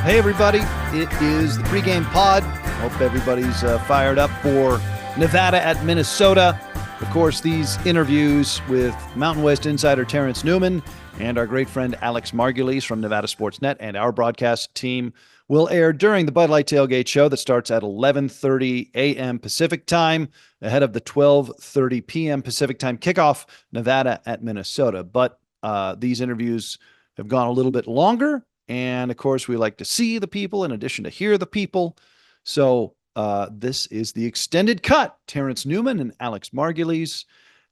Hey, everybody. It is the pregame pod. Hope everybody's fired up for Nevada at Minnesota. Of course, these interviews with Mountain West insider Terrence Newman and our great friend Alex Margulies from Nevada Sports Net and our broadcast team will air during the Bud Light Tailgate show that starts at 11:30 a.m. Pacific time, ahead of the 12:30 p.m. Pacific time kickoff, Nevada at Minnesota. But these interviews have gone a little bit longer. And, of course, we like to see the people in addition to hear the people. So this is the extended cut. Terrence Newman and Alex Margulies.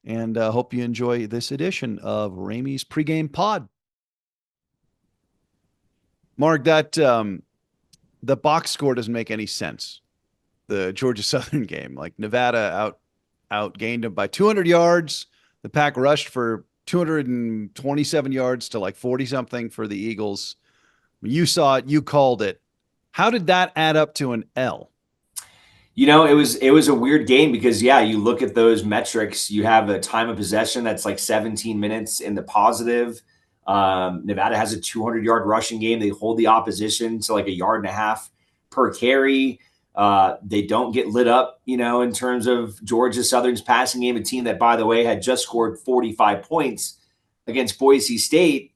And hope you enjoy this edition of Ramey's pregame pod. Mark, that the box score doesn't make any sense. The Georgia Southern game. Like, Nevada outgained them by 200 yards. The Pack rushed for 227 yards to like 40-something for the Eagles. You saw it, you called it. How did that add up to an L? You know, it was a weird game because, yeah, you look at those metrics. You have a time of possession that's like 17 minutes in the positive. Nevada has a 200-yard rushing game. They hold the opposition to like a yard and a half per carry. They don't get lit up, you know, in terms of Georgia Southern's passing game, a team that, by the way, had just scored 45 points against Boise State.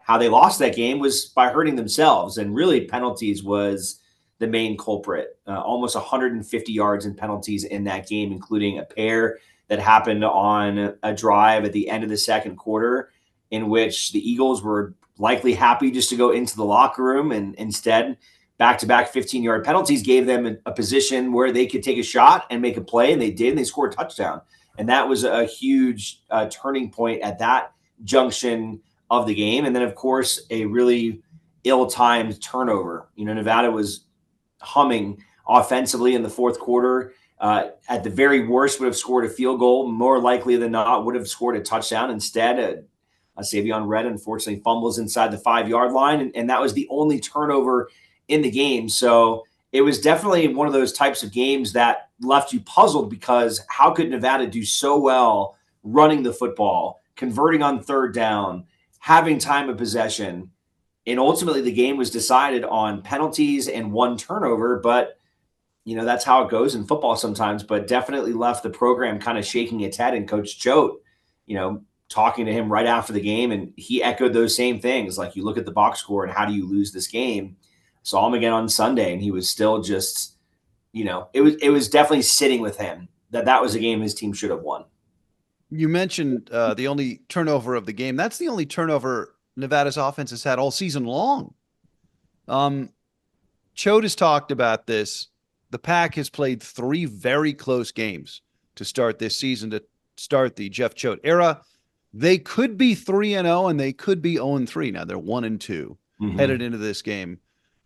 How they lost that game was by hurting themselves, and really penalties was the main culprit. Almost 150 yards in penalties in that game, including a pair that happened on a drive at the end of the second quarter in which the Eagles were likely happy just to go into the locker room, and instead back-to-back 15-yard penalties gave them a position where they could take a shot and make a play, and they did, and they scored a touchdown. And that was a huge turning point at that junction of the game. And then, of course, a really ill-timed turnover. You know, Nevada was humming offensively in the fourth quarter. At the very worst, would have scored a field goal. More likely than not, would have scored a touchdown. Instead, Savion Red, unfortunately, fumbles inside the 5-yard line. And that was the only turnover in the game. So it was definitely one of those types of games that left you puzzled, because how could Nevada do so well running the football, converting on third down, having time of possession? And ultimately the game was decided on penalties and one turnover. But, you know, that's how it goes in football sometimes, but definitely left the program kind of shaking its head. And Coach Choate, you know, talking to him right after the game, and he echoed those same things. Like, you look at the box score and how do you lose this game? Saw him again on Sunday, and he was still just, you know, it was definitely sitting with him that was a game his team should have won. You mentioned the only turnover of the game. That's the only turnover Nevada's offense has had all season long. Choate has talked about this. The Pack has played 3 very close games to start this season, to start the Jeff Choate era. They could be 3-0 and they could be 0-3. Now they're 1-2 headed into this game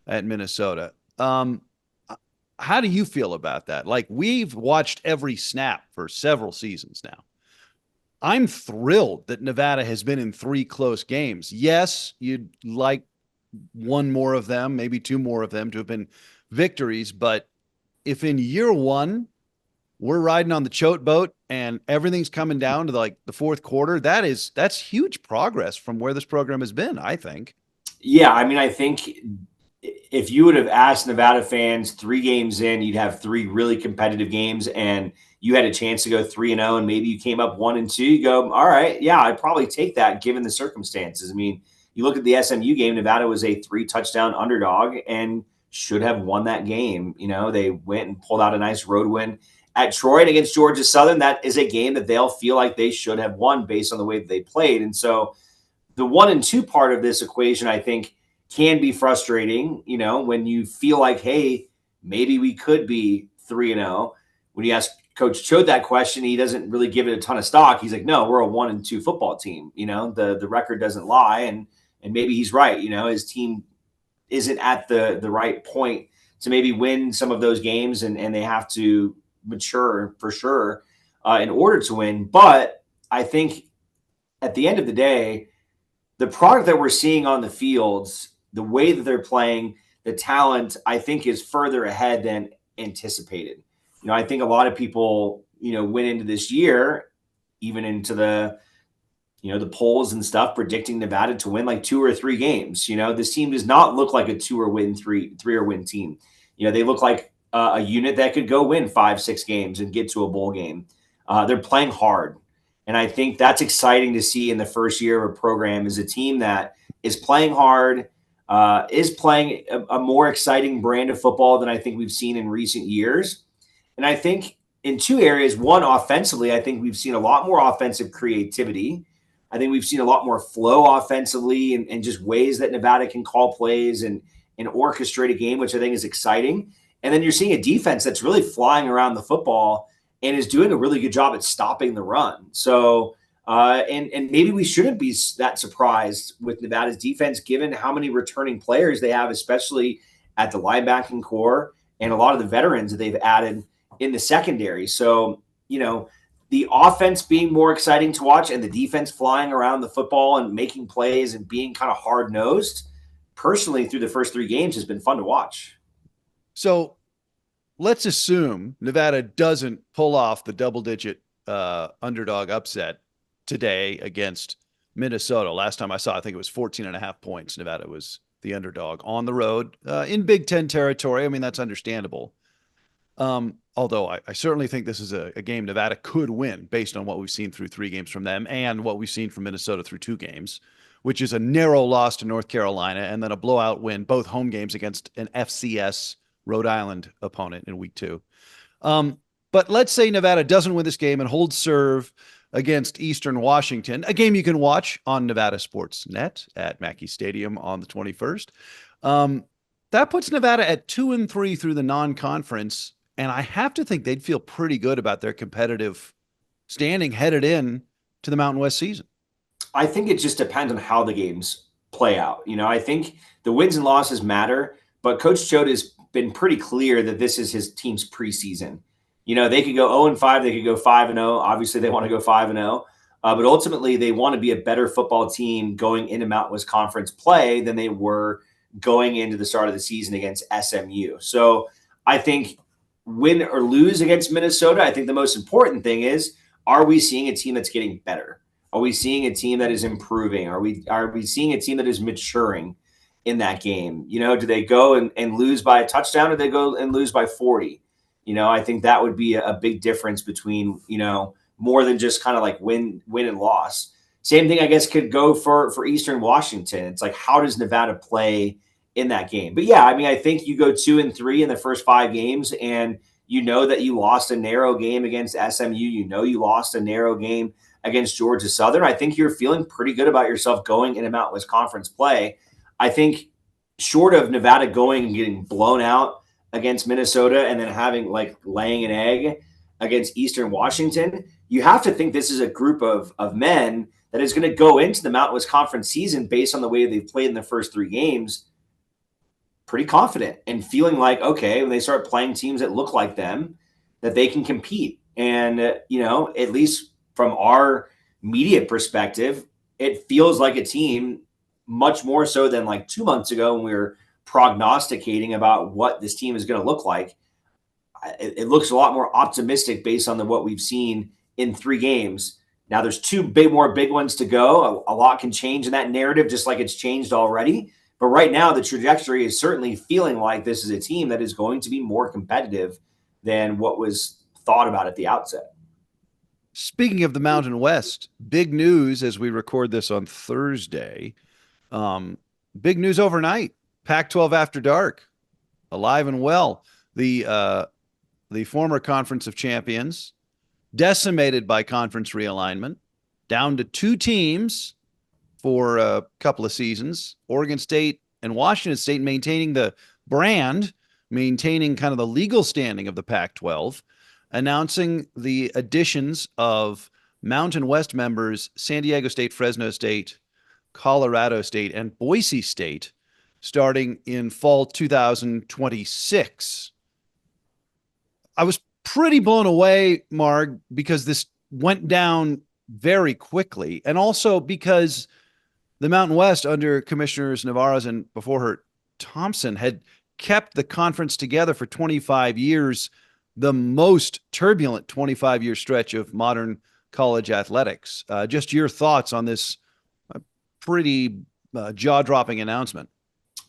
at Minnesota. How do you feel about that? Like, we've watched every snap for several seasons now. I'm thrilled that Nevada has been in 3 close games. Yes, you'd like one more of them, maybe 2 more of them to have been victories. But if in year 1 we're riding on the Choate boat and everything's coming down to like the fourth quarter, that's huge progress from where this program has been, I think. Yeah, I mean, I think if you would have asked Nevada fans 3 games in, you'd have 3 really competitive games, and you had a chance to go 3-0, and maybe you came up 1-2, you go, all right, yeah, I'd probably take that given the circumstances. I mean, you look at the SMU game, Nevada was a 3-touchdown underdog and should have won that game. You know, they went and pulled out a nice road win at Troy, and against Georgia Southern, that is a game that they'll feel like they should have won based on the way that they played. And so the 1-2 part of this equation, I think, can be frustrating, you know, when you feel like, hey, maybe we could be 3-0. When you ask Coach Choate that question, he doesn't really give it a ton of stock. He's like, no, we're a 1-2 football team. You know, the record doesn't lie. And maybe he's right. You know, his team isn't at the right point to maybe win some of those games, and they have to mature for sure in order to win. But I think at the end of the day, the product that we're seeing on the fields, the way that they're playing, the talent, I think, is further ahead than anticipated. You know, I think a lot of people, you know, went into this year, even into the, the polls and stuff predicting Nevada to win like 2 or 3 games. This team does not look like a 2 or win 3 or win team. They look like a unit that could go win 5-6 games and get to a bowl game. They're playing hard. And I think that's exciting to see in the first year of a program, is a team that is playing hard, is playing a more exciting brand of football than I think we've seen in recent years. And I think in 2 areas, one, offensively, I think we've seen a lot more offensive creativity. I think we've seen a lot more flow offensively, and just ways that Nevada can call plays and orchestrate a game, which I think is exciting. And then you're seeing a defense that's really flying around the football and is doing a really good job at stopping the run. So, and maybe we shouldn't be that surprised with Nevada's defense, given how many returning players they have, especially at the linebacking core, and a lot of the veterans that they've added in the secondary. So, the offense being more exciting to watch and the defense flying around the football and making plays and being kind of hard-nosed, personally, through the first 3 games has been fun to watch. So let's assume Nevada doesn't pull off the double-digit underdog upset today against Minnesota. Last time I saw, I think it was 14.5 points. Nevada was the underdog on the road in Big Ten territory. I mean, that's understandable. Although I certainly think this is a game Nevada could win based on what we've seen through 3 games from them and what we've seen from Minnesota through 2 games, which is a narrow loss to North Carolina and then a blowout win, both home games against an FCS Rhode Island opponent in week 2. But let's say Nevada doesn't win this game and holds serve against Eastern Washington, a game you can watch on Nevada Sports Net at Mackey Stadium on the 21st. That puts Nevada at 2-3 through the non-conference. And I have to think they'd feel pretty good about their competitive standing headed in to the Mountain West season. I think it just depends on how the games play out. I think the wins and losses matter, but Coach Choate has been pretty clear that this is his team's preseason. They could go 0-5, they could go 5-0. Obviously, they want to go 5-0. But ultimately, they want to be a better football team going into Mountain West Conference play than they were going into the start of the season against SMU. So I think win or lose against Minnesota, I think the most important thing is, are we seeing a team that's getting better? Are we seeing a team that is improving? Are we seeing a team that is maturing in that game? Do they go and lose by a touchdown, or they go and lose by 40? I think that would be a big difference between, more than just kind of like win and loss. Same thing, I guess, could go for Eastern Washington. It's like, how does Nevada play in that game? But yeah, I mean, I think you go 2-3 in the first 5 games, and that you lost a narrow game against SMU. You lost a narrow game against Georgia Southern. I think you're feeling pretty good about yourself going into Mountain West Conference play. I think short of Nevada going and getting blown out against Minnesota and then having laying an egg against Eastern Washington, you have to think this is a group of men that is going to go into the Mountain West Conference season based on the way they've played in the first 3 games, pretty confident and feeling like, okay, when they start playing teams that look like them, that they can compete. And, at least from our media perspective, it feels like a team much more so than 2 months ago when we were prognosticating about what this team is going to look like. It looks a lot more optimistic based on what we've seen in 3 games. Now there's 2 more big ones to go. A lot can change in that narrative, just like it's changed already. But right now, the trajectory is certainly feeling like this is a team that is going to be more competitive than what was thought about at the outset. Speaking of the Mountain West, big news as we record this on Thursday. Big news overnight. Pac-12 After Dark, alive and well. The former Conference of Champions, decimated by conference realignment, down to 2 teams for a couple of seasons. Oregon State and Washington State maintaining the brand, maintaining kind of the legal standing of the Pac-12, announcing the additions of Mountain West members San Diego State, Fresno State, Colorado State, and Boise State starting in fall 2026. I was pretty blown away, Marg, because this went down very quickly, and also because the Mountain West under Commissioners Navarez and before her Thompson had kept the conference together for 25 years, the most turbulent 25-year stretch of modern college athletics. Just your thoughts on this pretty jaw-dropping announcement.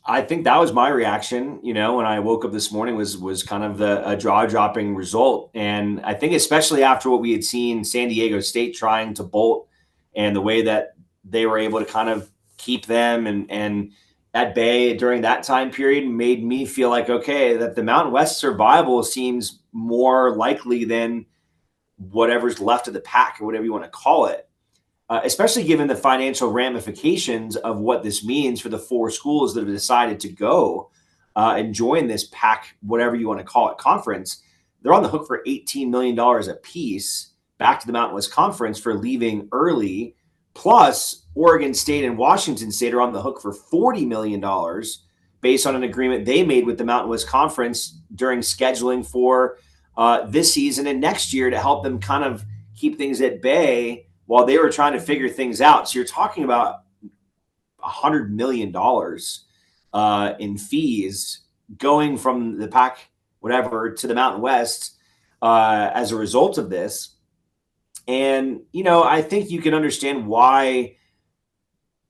I think that was my reaction, when I woke up this morning was kind of a jaw-dropping result. And I think especially after what we had seen San Diego State trying to bolt and the way that they were able to kind of keep them and at bay during that time period made me feel like, okay, that the Mountain West survival seems more likely than whatever's left of the pack or whatever you want to call it. Especially given the financial ramifications of what this means for the 4 schools that have decided to go and join this pack, whatever you want to call it, conference. They're on the hook for $18 million a piece back to the Mountain West Conference for leaving early. Plus, Oregon State and Washington State are on the hook for $40 million based on an agreement they made with the Mountain West Conference during scheduling for this season and next year to help them kind of keep things at bay while they were trying to figure things out. So you're talking about $100 million in fees going from the Pac, whatever, to the Mountain West as a result of this. And, I think you can understand why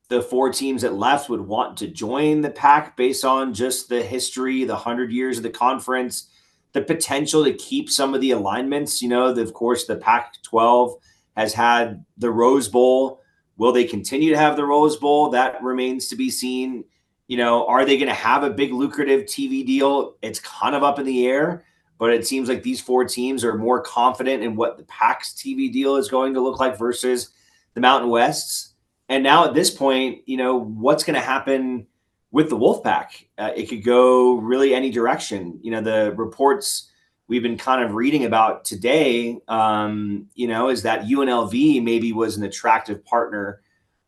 the 4 teams that left would want to join the Pac based on just the history, the 100 years of the conference, the potential to keep some of the alignments. Of course, the Pac-12 has had the Rose Bowl. Will they continue to have the Rose Bowl? That remains to be seen. Are they going to have a big lucrative TV deal? It's kind of up in the air, but it seems like these 4 teams are more confident in what the Pac's TV deal is going to look like versus the Mountain West's. And now at this point, what's going to happen with the Wolfpack? It could go really any direction. The reports we've been kind of reading about today, is that UNLV maybe was an attractive partner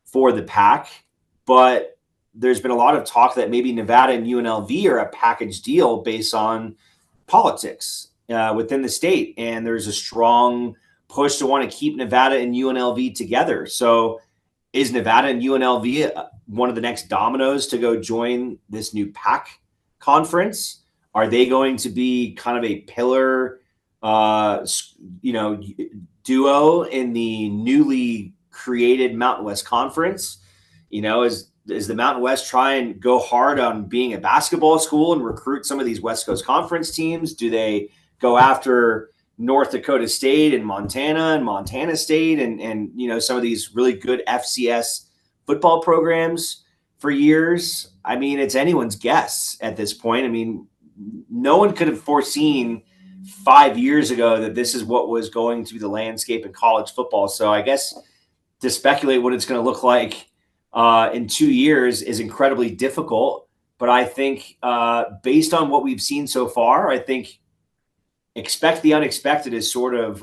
for the Pac, but there's been a lot of talk that maybe Nevada and UNLV are a package deal based on politics within the state. And there's a strong push to want to keep Nevada and UNLV together. So is Nevada and UNLV one of the next dominoes to go join this new Pac conference? Are they going to be kind of a pillar, duo in the newly created Mountain West Conference? Is the Mountain West try and go hard on being a basketball school and recruit some of these West Coast Conference teams? Do they go after North Dakota State and Montana State and some of these really good FCS football programs for years? I mean, it's anyone's guess at this point. I mean, no one could have foreseen 5 years ago that this is what was going to be the landscape in college football. So I guess to speculate what it's going to look like in 2 years is incredibly difficult. But I think based on what we've seen so far, I think expect the unexpected is sort of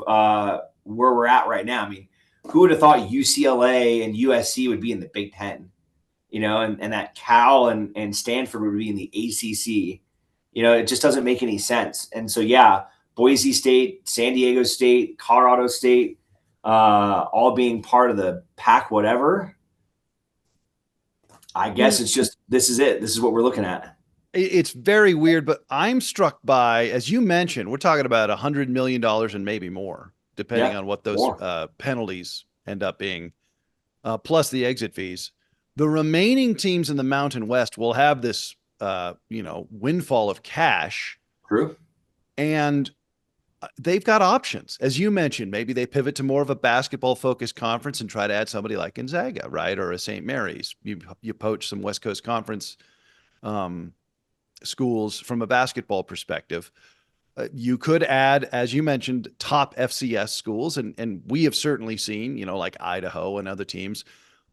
where we're at right now. I mean, who would have thought UCLA and USC would be in the Big Ten, and that Cal and Stanford would be in the ACC? It just doesn't make any sense. And so, Boise State, San Diego State, Colorado State, all being part of the Pac whatever. I guess it's just, this is it. This is what we're looking at. It's very weird, but I'm struck by, as you mentioned, we're talking about $100 million and maybe more, depending on what those penalties end up being, plus the exit fees. The remaining teams in the Mountain West will have this windfall of cash. True. And they've got options. As you mentioned, maybe they pivot to more of a basketball focused conference and try to add somebody like Gonzaga, right? Or a St. Mary's. You poach some West Coast Conference schools from a basketball perspective. You could add, as you mentioned, top FCS schools. And we have certainly seen, like Idaho and other teams.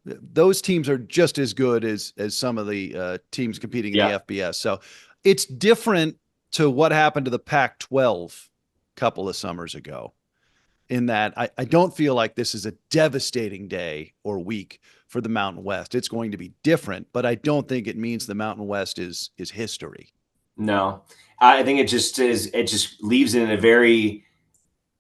Those teams are just as good as some of the teams competing in the FBS. So it's different to what happened to the Pac-12 a couple of summers ago, in that I don't feel like this is a devastating day or week for the Mountain West. It's going to be different, but I don't think it means the Mountain West is history. No, I think it just is. It just leaves it in a very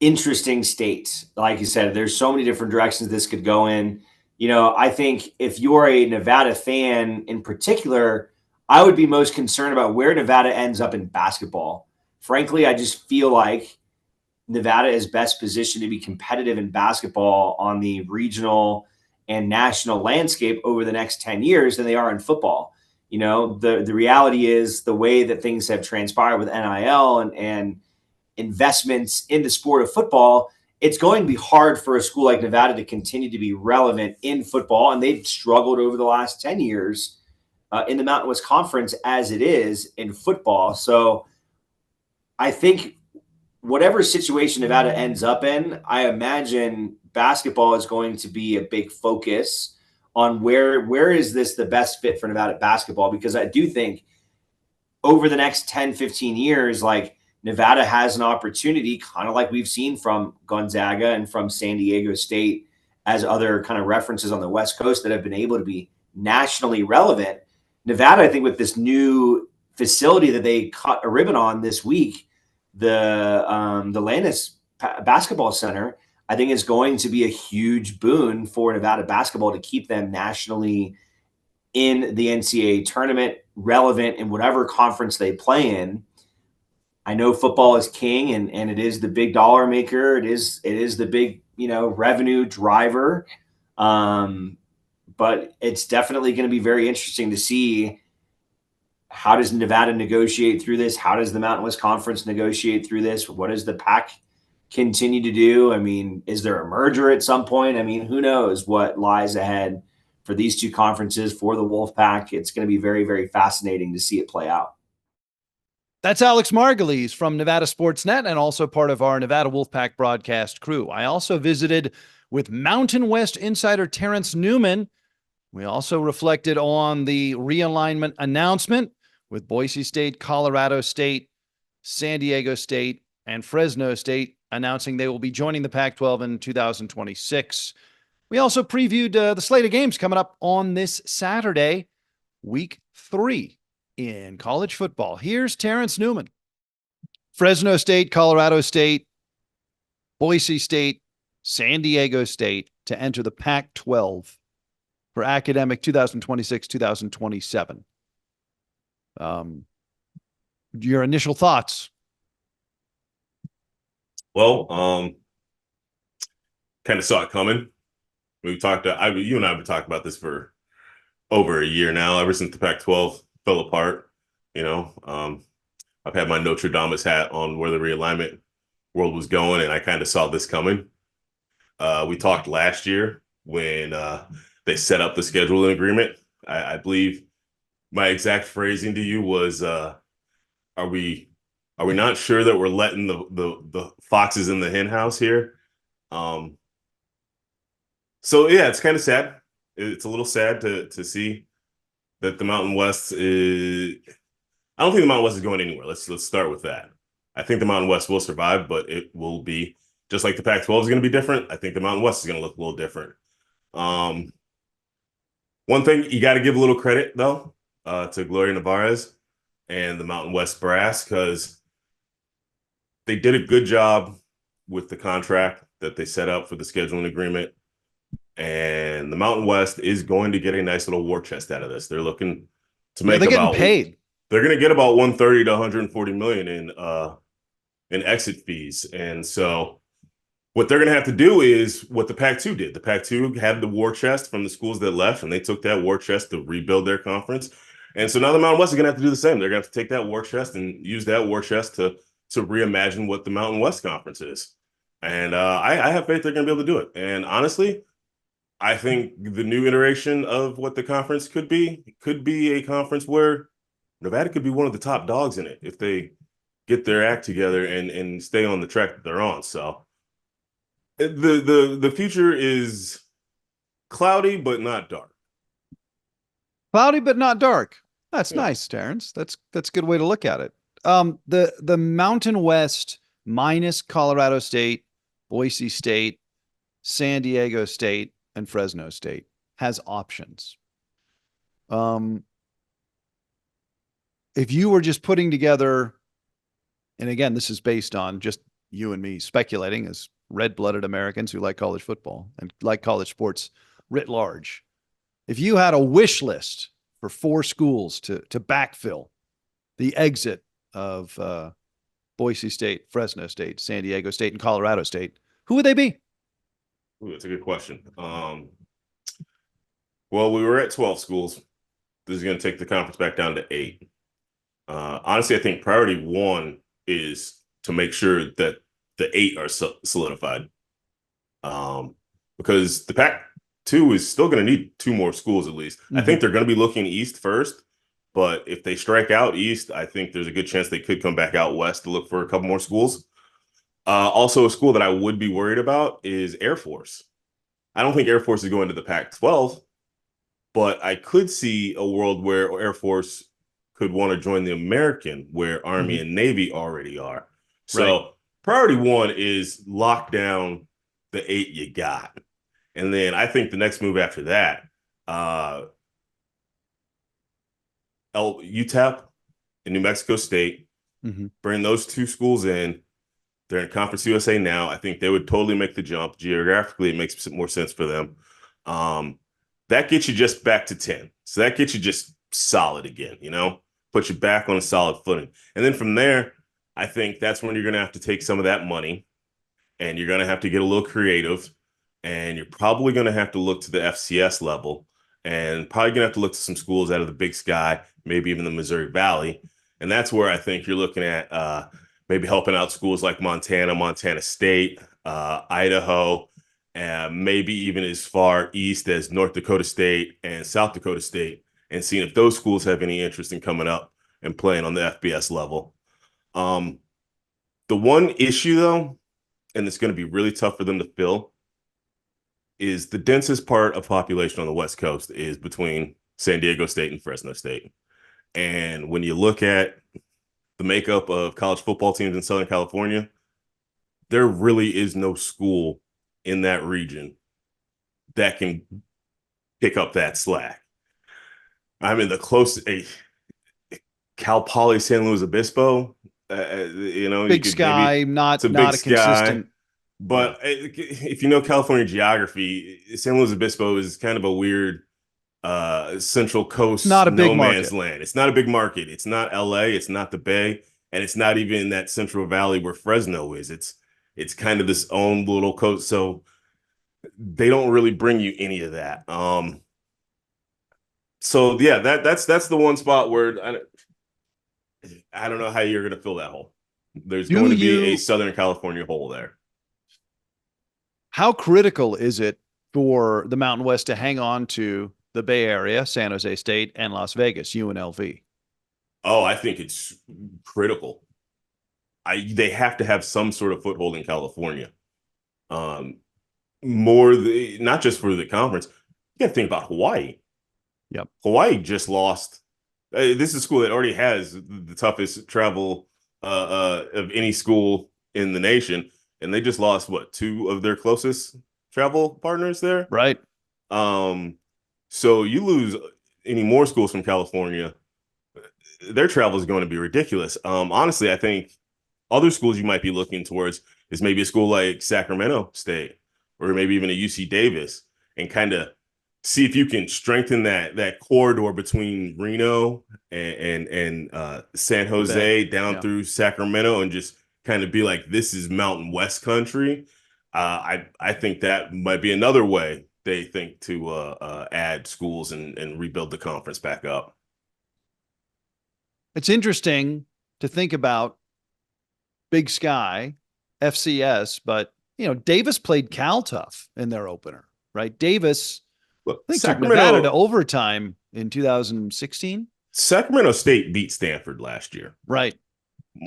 interesting state. Like you said, there's so many different directions this could go in. I think if you're a Nevada fan in particular, I would be most concerned about where Nevada ends up in basketball. Frankly, I just feel like Nevada is best positioned to be competitive in basketball on the regional and national landscape over the next 10 years than they are in football. You know, the reality is the way that things have transpired with NIL and investments in the sport of football, it's going to be hard for a school like Nevada to continue to be relevant in football. And they've struggled over the last 10 years in the Mountain West Conference as it is in football. So I think whatever situation Nevada ends up in, I imagine basketball is going to be a big focus on where is this the best fit for Nevada basketball? Because I do think over the next 10, 15 years, like Nevada has an opportunity, kind of like we've seen from Gonzaga and from San Diego State as other kind of references on the West Coast that have been able to be nationally relevant. Nevada, I think with this new facility that they cut a ribbon on this week, the Landis Basketball Center, I think is going to be a huge boon for Nevada basketball to keep them nationally in the NCAA tournament, relevant in whatever conference they play in. I know football is king and it is the big dollar maker. It is the big, revenue driver. But it's definitely going to be very interesting to see how does Nevada negotiate through this? How does the Mountain West Conference negotiate through this? What does the Pac continue to do? I mean, is there a merger at some point? I mean, who knows what lies ahead for these two conferences, for the Wolfpack. It's going to be very, very fascinating to see it play out. That's Alex Margulies from Nevada Sportsnet and also part of our Nevada Wolfpack broadcast crew. I also visited with Mountain West insider Terrence Newman. We also reflected on the realignment announcement with Boise State, Colorado State, San Diego State, and Fresno State announcing they will be joining the Pac-12 in 2026. We also previewed the slate of games coming up on this Saturday, week 3 in college football. Here's Terrence Newman. Fresno State, Colorado State, Boise State, San Diego State to enter the Pac-12 for academic 2026-2027. Your initial thoughts? Well, kind of saw it coming. We talked. You and I have been talking about this for over a year now. Ever since the Pac-12 fell apart, I've had my Notre Dame hat on where the realignment world was going, and I kind of saw this coming. We talked last year when they set up the scheduling agreement. I believe my exact phrasing to you was, "Are we not sure that we're letting the foxes in the hen house here?" So yeah, it's kind of sad. It's a little sad to see that the Mountain West is. I don't think the Mountain West is going anywhere. Let's start with that. I think the Mountain West will survive, but it will be just like the Pac-12 is going to be different. I think the Mountain West is going to look a little different. One thing you got to give a little credit though to Gloria Nevarez and the Mountain West brass, because they did a good job with the contract that they set up for the scheduling agreement. And the Mountain West is going to get a nice little war chest out of this. They're looking to make they're getting paid. They're going to get about 130 to 140 million in exit fees. And so what they're going to have to do is what the Pac-2 did. The Pac-2 had the war chest from the schools that left, and they took that war chest to rebuild their conference. And so now the Mountain West is going to have to do the same. They're going to have to take that war chest and use that war chest to reimagine what the Mountain West Conference is. And I have faith they're going to be able to do it. And honestly, I think the new iteration of what the conference could be a conference where Nevada could be one of the top dogs in it if they get their act together and stay on the track that they're on. So the future is cloudy but not dark. Cloudy but not dark. That's nice, Terrence. That's a good way to look at it. The Mountain West minus Colorado State, Boise State, San Diego State, and Fresno State has options. If you were just putting together, and again, this is based on just you and me speculating as red-blooded Americans who like college football and like college sports writ large. If you had a wish list for 4 schools to backfill the exit of Boise State, Fresno State, San Diego State, and Colorado State, who would they be? Ooh, that's a good question. Well, we were at 12 schools. This is going to take the conference back down to 8. Honestly, I think priority 1 is to make sure that the 8 are solidified. Because the Pac-2 is still going to need 2 more schools at least. I think they're going to be looking east first, but if they strike out east, I think there's a good chance they could come back out west to look for a couple more schools. Also, a school that I would be worried about is Air Force. I don't think Air Force is going to the Pac-12, but I could see a world where Air Force could want to join the American, where Army and Navy already are. So priority 1 is lock down the 8 you got. And then I think the next move after that, UTEP and New Mexico State, bring those 2 schools in. They're in Conference USA now. I think they would totally make the jump. Geographically, it makes more sense for them. That gets you just back to 10. So that gets you just solid again, put you back on a solid footing. And then from there, I think that's when you're going to have to take some of that money and you're going to have to get a little creative, and you're probably going to have to look to the FCS level and probably going to have to look to some schools out of the Big Sky, maybe even the Missouri Valley. And that's where I think you're looking at maybe helping out schools like Montana, Montana State, Idaho, and maybe even as far east as North Dakota State and South Dakota State, and seeing if those schools have any interest in coming up and playing on the FBS level. The one issue, though, and it's going to be really tough for them to fill, is the densest part of population on the West Coast is between San Diego State and Fresno State. And when you look at the makeup of college football teams in Southern California, there really is no school in that region that can pick up that slack. I mean, the closest, Cal Poly San Luis Obispo, Big Sky, not a consistent. But if you know California geography, San Luis Obispo is kind of a weird Central Coast, not a big no man's market. land. It's not a big market. It's not LA. It's not the Bay, and it's not even that Central Valley where Fresno is. It's kind of this own little coast. So they don't really bring you any of that. So yeah, that's the one spot where I don't know how you're going to fill that hole. There's going to be a Southern California hole there. How critical is it for the Mountain West to hang on to the Bay Area, San Jose State, and Las Vegas, UNLV? Oh, I think it's critical. They have to have some sort of foothold in California. Not just for the conference. You got to think about Hawaii. Yep. Hawaii just lost. This is a school that already has the toughest travel of any school in the nation. And they just lost, 2 of their closest travel partners there? Right. So you lose any more schools from California, their travel is going to be ridiculous. Honestly, I think other schools you might be looking towards is maybe a school like Sacramento State or maybe even a UC Davis, and kind of see if you can strengthen that corridor between Reno and San Jose down through Sacramento, and just kind of be like, this is Mountain West country. I think that might be another way they think to add schools and rebuild the conference back up. It's interesting to think about Big Sky, FCS, but Davis played Cal tough in their opener, right? Davis, I think, took Nevada to overtime in 2016. Sacramento State beat Stanford last year. Right.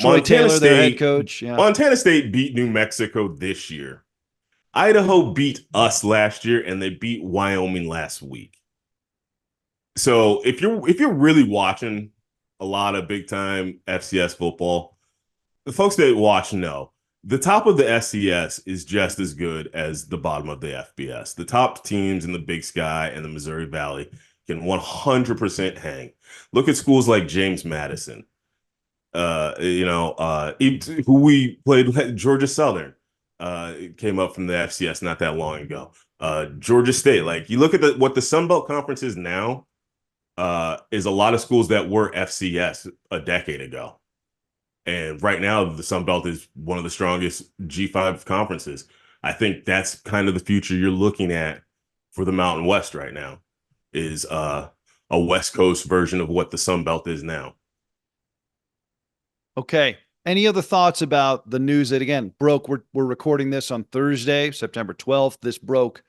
Troy Taylor, their head coach. Yeah. Montana State beat New Mexico this year. Idaho beat us last year, and they beat Wyoming last week. So if you're really watching a lot of big time FCS football, the folks that watch know the top of the SCS is just as good as the bottom of the FBS. The top teams in the Big Sky and the Missouri Valley can 100% hang. Look at schools like James Madison. Who we played, Georgia Southern, came up from the FCS not that long ago. Georgia State, like you look at what the Sun Belt Conference is now, is a lot of schools that were FCS a decade ago. And right now, the Sun Belt is one of the strongest G5 conferences. I think that's kind of the future you're looking at for the Mountain West right now, is a West Coast version of what the Sun Belt is now. Okay. Any other thoughts about the news that, again, broke? We're recording this on Thursday, September 12th. This broke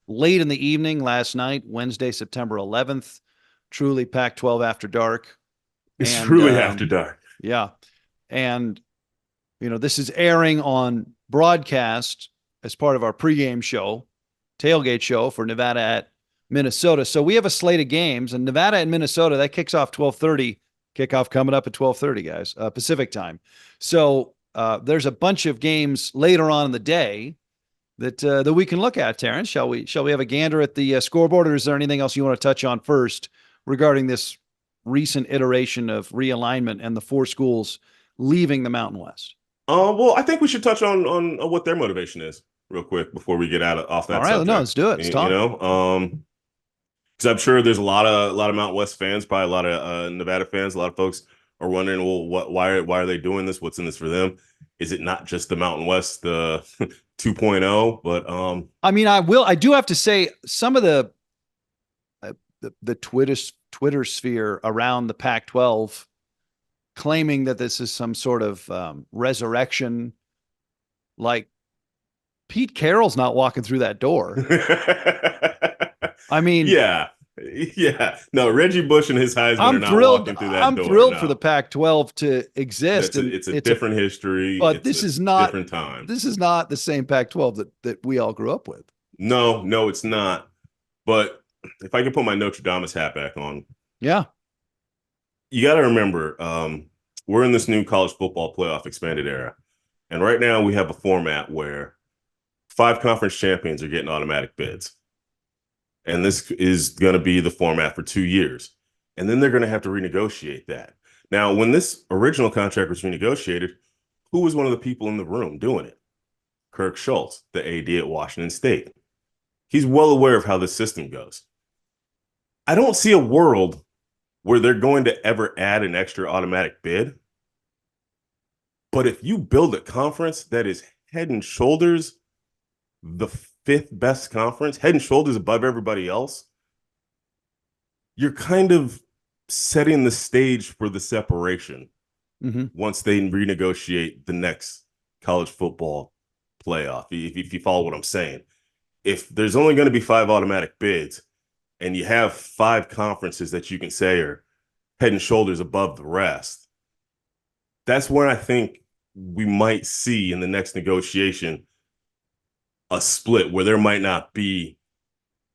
late in the evening last night, Wednesday, September 11th. Truly Pac-12 after dark. It's truly after dark. Yeah. And, this is airing on broadcast as part of our pregame show, tailgate show for Nevada at Minnesota. So we have a slate of games, and Nevada and Minnesota, that kicks off 12:30. Kickoff coming up at 12:30, guys, Pacific time. So there's a bunch of games later on in the day that we can look at. Terrence, shall we have a gander at the scoreboard, or is there anything else you want to touch on first regarding this recent iteration of realignment and the 4 schools leaving the Mountain West? Well, I think we should touch on what their motivation is real quick before we get off that. All right, subject. no, let's do it. Let's talk. Because I'm sure there's a lot of Mountain West fans, probably a lot of Nevada fans. A lot of folks are wondering, well, why are they doing this? What's in this for them? Is it not just the Mountain West 2.0? But I do have to say, some of the Twitter sphere around the Pac-12 claiming that this is some sort of resurrection, like Pete Carroll's not walking through that door. I mean, yeah. No, Reggie Bush and his Heisman are not walking through that door. I'm thrilled for the Pac-12 to exist. It's a different history, but this is not different time. This is not the same Pac-12 that we all grew up with. No, it's not. But if I can put my Notre Dame's hat back on, yeah, you got to remember, we're in this new college football playoff expanded era, and right now we have a format where 5 conference champions are getting automatic bids. And this is going to be the format for 2 years. And then they're going to have to renegotiate that. Now, when this original contract was renegotiated, who was one of the people in the room doing it? Kirk Schultz, the AD at Washington State. He's well aware of how the system goes. I don't see a world where they're going to ever add an extra automatic bid. But if you build a conference that is head and shoulders the 5th best conference, head and shoulders above everybody else, you're kind of setting the stage for the separation once they renegotiate the next college football playoff. If you follow what I'm saying, if there's only going to be 5 automatic bids and you have 5 conferences that you can say are head and shoulders above the rest, that's where I think we might see in the next negotiation a split where there might not be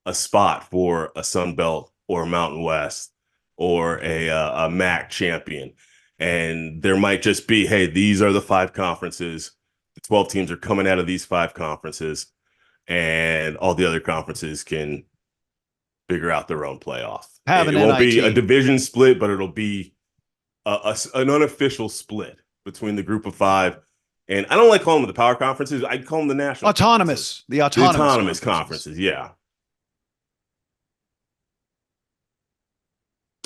a spot for a Sun Belt or a Mountain West or a MAC champion. And there might just be, hey, these are the 5 conferences. The 12 teams are coming out of these 5 conferences, and all the other conferences can figure out their own playoff. It won't be a division split, but it'll be an unofficial split between the group of 5. And I don't like calling them the power conferences. I'd call them the national autonomous, the autonomous conferences. Yeah.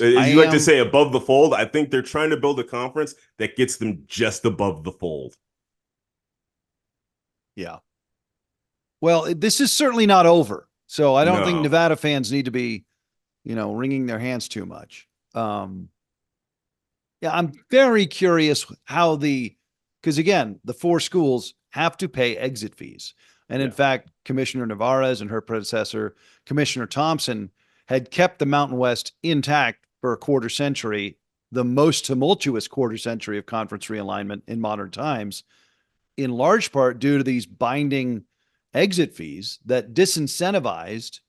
As you like to say, above the fold, I think they're trying to build a conference that gets them just above the fold. Yeah. Well, this is certainly not over. So I don't think Nevada fans need to be, wringing their hands too much. I'm very curious how because again, the 4 schools have to pay exit fees. And in fact, Commissioner Navarez and her predecessor, Commissioner Thompson, had kept the Mountain West intact for a quarter century, the most tumultuous quarter century of conference realignment in modern times, in large part due to these binding exit fees that disincentivized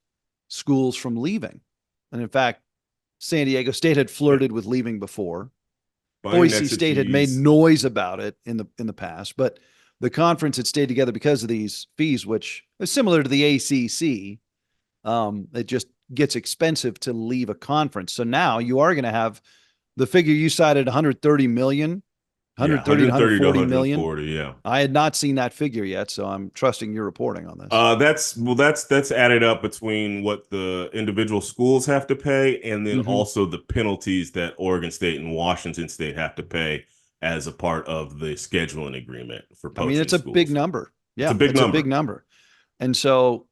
schools from leaving. And in fact, San Diego State had flirted with leaving before. Boise State had made noise about it in the past, but the conference had stayed together because of these fees, which is similar to the ACC. It just gets expensive to leave a conference. So now you are going to have the figure you cited, 130 million, 130 to 140 million. Yeah. I had not seen that figure yet, so I'm trusting your reporting on this. That's added up between what the individual schools have to pay and then also the penalties that Oregon State and Washington State have to pay as a part of the scheduling agreement for I mean, poaching it's a schools. big number. It's Yeah, a big it's number. a big number. And so,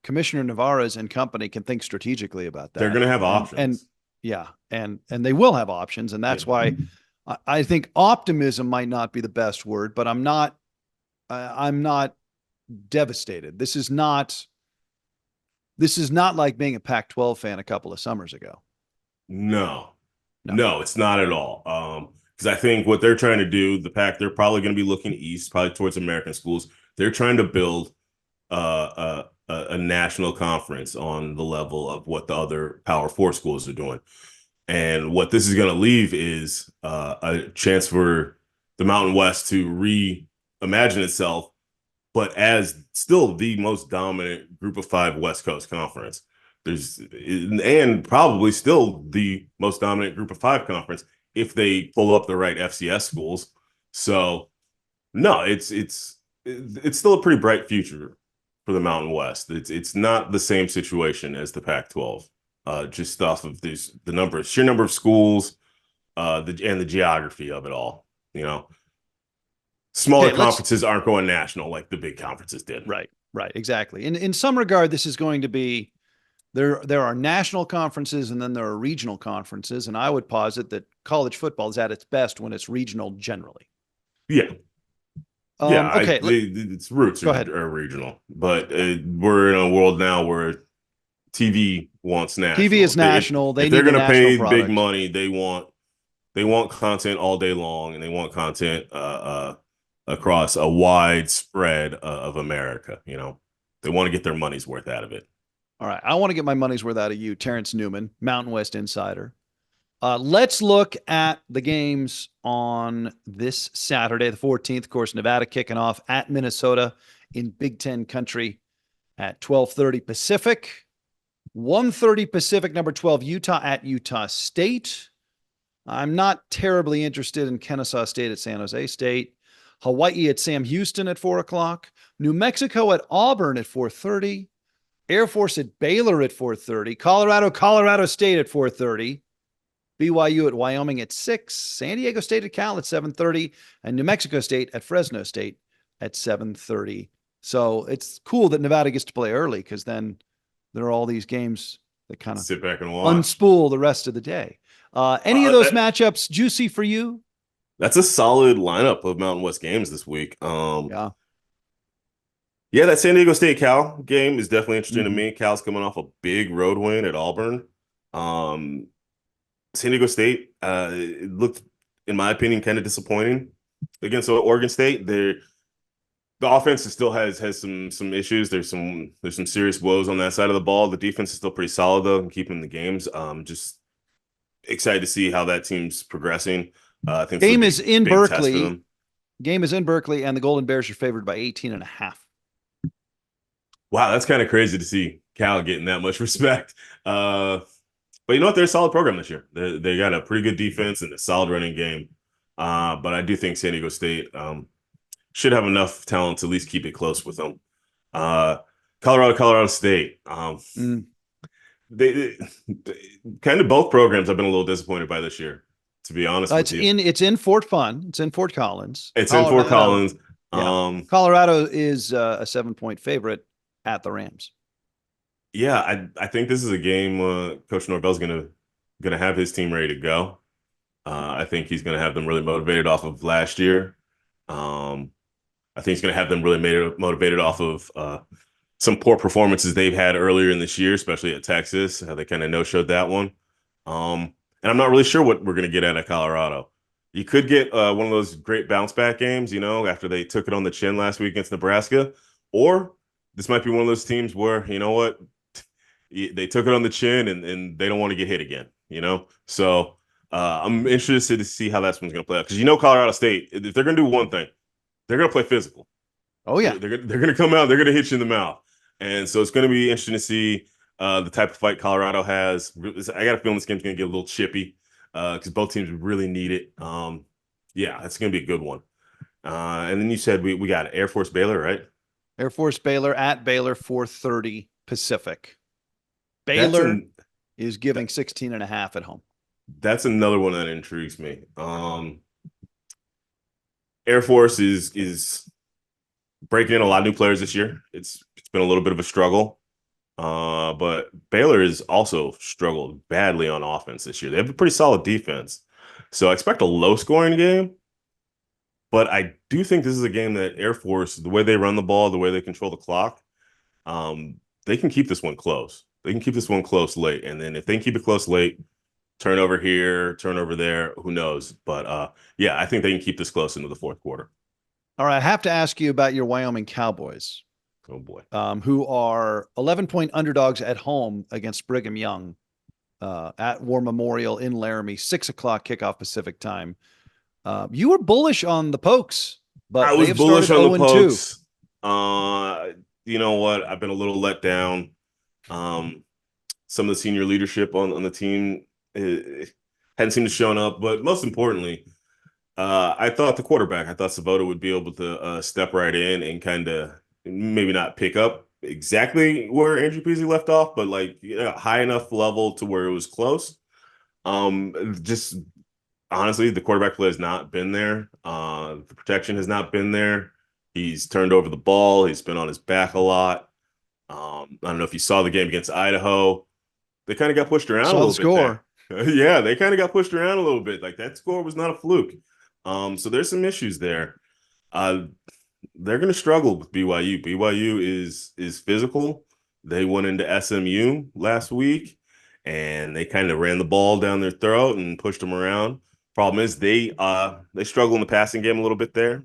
Commissioner Navarez and company can think strategically about that. They're going to have options. And yeah, and they will have options. And that's why I think optimism might not be the best word, but I'm not devastated. This is not like being a Pac-12 fan a couple of summers ago. No, it's not at all. Because I think what they're trying to do, the Pac, they're probably going to be looking east, probably towards American schools. They're trying to build a national conference on the level of what the other Power Four schools are doing. And what this is going to leave is a chance for the Mountain West to reimagine itself, but as still the most dominant Group of Five West Coast conference. And probably still the most dominant Group of Five conference if they pull up the right FCS schools. So no, it's still a pretty bright future for the Mountain West. It's not the same situation as the Pac-12. Just off of the sheer number of schools, and the geography of it all. Smaller conferences aren't going national like the big conferences did. Right, exactly. In some regard, this is going to be there are national conferences and then there are regional conferences, and I would posit that college football is at its best when it's regional generally. Yeah. Okay. Its roots are regional, but we're in a world now where TV wants national. TV is national. If they're going to pay big money, they want content all day long, and they want content across a wide spread of America. They want to get their money's worth out of it. All right, I want to get my money's worth out of you, Terrence Newman, Mountain West Insider. Let's look at the games on this Saturday, the 14th. Of course, Nevada kicking off at Minnesota in Big Ten country at 12:30 Pacific. 1:30 Pacific, number 12, Utah at Utah State. I'm not terribly interested in Kennesaw State at San Jose State. Hawaii at Sam Houston at 4 o'clock. New Mexico at Auburn at 4:30. Air Force at Baylor at 4:30. Colorado State at 4:30. BYU at Wyoming at 6. San Diego State at Cal at 7:30. And New Mexico State at Fresno State at 7:30. So it's cool that Nevada gets to play early, because then there are all these games that kind of sit back and watch, unspool the rest of the day. Any of those matchups juicy for you? That's a solid lineup of Mountain West games this week. Yeah, that San Diego State Cal game is definitely interesting to me. Cal's coming off a big road win at Auburn. San Diego State, it looked, in my opinion, kind of disappointing against Oregon State. The offense still has some issues. There's some serious woes on that side of the ball. The defense is still pretty solid though, and keeping the games. Just excited to see how that team's progressing. I think game is in Berkeley, and the Golden Bears are favored by 18.5. Wow, that's kind of crazy to see Cal getting that much respect. But you know what? They're a solid program this year. They got a pretty good defense and a solid running game. But I do think San Diego State should have enough talent to at least keep it close with them. Colorado State. They kind of both programs I've been a little disappointed by this year, to be honest with you. It's in Fort Fun. It's in Fort Collins. It's in Fort Collins. Yeah. Colorado is a 7-point favorite at the Rams. Yeah, I think this is a game Coach Norvell's gonna have his team ready to go. I think he's gonna have them really motivated off of last year. I think he's gonna have them really motivated off of some poor performances they've had earlier in this year, especially at Texas. How they kind of no-showed that one. And I'm not really sure what we're gonna get at Colorado. You could get one of those great bounce back games, after they took it on the chin last week against Nebraska, or this might be one of those teams where, you know what, they took it on the chin and they don't want to get hit again, So I'm interested to see how that one's going to play out. Because Colorado State, if they're going to do one thing, they're going to play physical. Oh, yeah. They're going to come out, they're going to hit you in the mouth. And so it's going to be interesting to see the type of fight Colorado has. I got a feeling this game's going to get a little chippy because both teams really need it. Yeah, it's going to be a good one. And then you said we got Air Force Baylor, right? Air Force Baylor at Baylor, 4:30 Pacific. Baylor is giving 16.5 at home. That's another one that intrigues me. Air Force is breaking in a lot of new players this year. It's been a little bit of a struggle. But Baylor has also struggled badly on offense this year. They have a pretty solid defense. So I expect a low-scoring game. But I do think this is a game that Air Force, the way they run the ball, the way they control the clock, they can keep this one close. They can keep this one close late. And then if they can keep it close late, turnover here, turnover there, who knows? But yeah, I think they can keep this close into the fourth quarter. All right, I have to ask you about your Wyoming Cowboys. Oh, boy. Who are 11-point underdogs at home against Brigham Young at War Memorial in Laramie, 6:00 kickoff Pacific time. You were bullish on the Pokes, but I was they have bullish started on the 0-2. Pokes. You know what? I've been a little let down. Some of the senior leadership on the team hadn't seemed to shown up, but most importantly, I thought the quarterback, I thought Sabota would be able to step right in and kind of maybe not pick up exactly where Andrew Peasy left off, but like high enough level to where it was close. Just honestly, the quarterback play has not been there. The protection has not been there. He's turned over the ball. He's been on his back a lot. I don't know if you saw the game against Idaho. They kind of got pushed around a little bit there. Yeah, they kind of got pushed around a little bit. Like that score was not a fluke. So there's some issues there. They're going to struggle with BYU. BYU is physical. They went into SMU last week, and they kind of ran the ball down their throat and pushed them around. Problem is they struggle in the passing game a little bit there.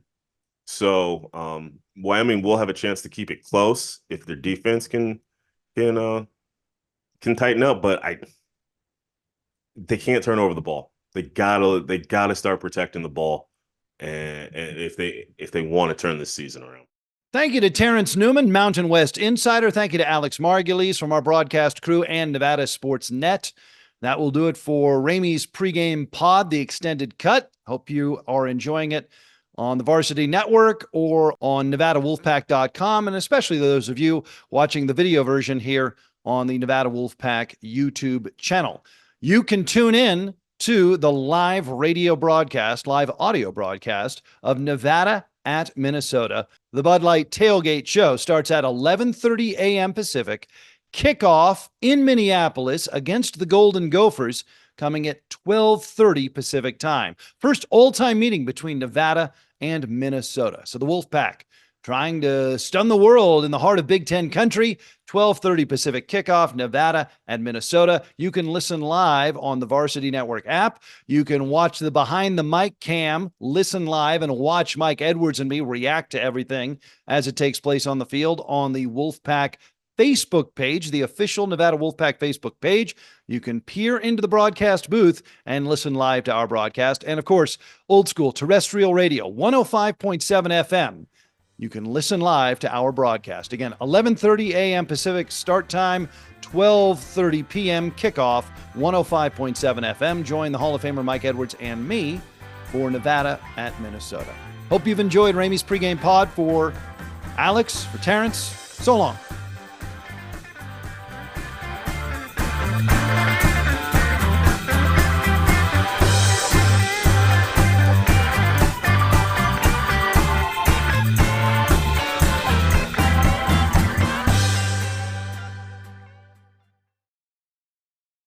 So Wyoming will have a chance to keep it close if their defense can tighten up, but they can't turn over the ball. They gotta start protecting the ball, and if they want to turn this season around. Thank you to Terrence Newman, Mountain West Insider. Thank you to Alex Margulies from our broadcast crew and Nevada Sports Net. That will do it for Ramey's pregame pod, the extended cut. Hope you are enjoying it on the Varsity Network or on NevadaWolfpack.com, and especially those of you watching the video version here on the Nevada Wolfpack YouTube channel. You can tune in to the live audio broadcast of Nevada at Minnesota. The Bud Light Tailgate Show starts at 11:30 a.m. Pacific. Kickoff in Minneapolis against the Golden Gophers coming at 12:30 Pacific time. First all-time meeting between Nevada and Minnesota. So the Wolfpack trying to stun the world in the heart of Big Ten country. 12:30 Pacific kickoff, Nevada and Minnesota. You can listen live on the Varsity Network app. You can watch the Behind the Mic cam, listen live, and watch Mike Edwards and me react to everything as it takes place on the field on the Wolfpack Facebook page, the official Nevada Wolfpack Facebook page. You can peer into the broadcast booth and listen live to our broadcast. And of course, old school terrestrial radio, 105.7 FM. You can listen live to our broadcast. Again, 11:30 a.m. Pacific start time, 12:30 p.m. kickoff, 105.7 FM. Join the Hall of Famer Mike Edwards and me for Nevada at Minnesota. Hope you've enjoyed Ramey's pregame pod. For Alex, for Terrence, so long.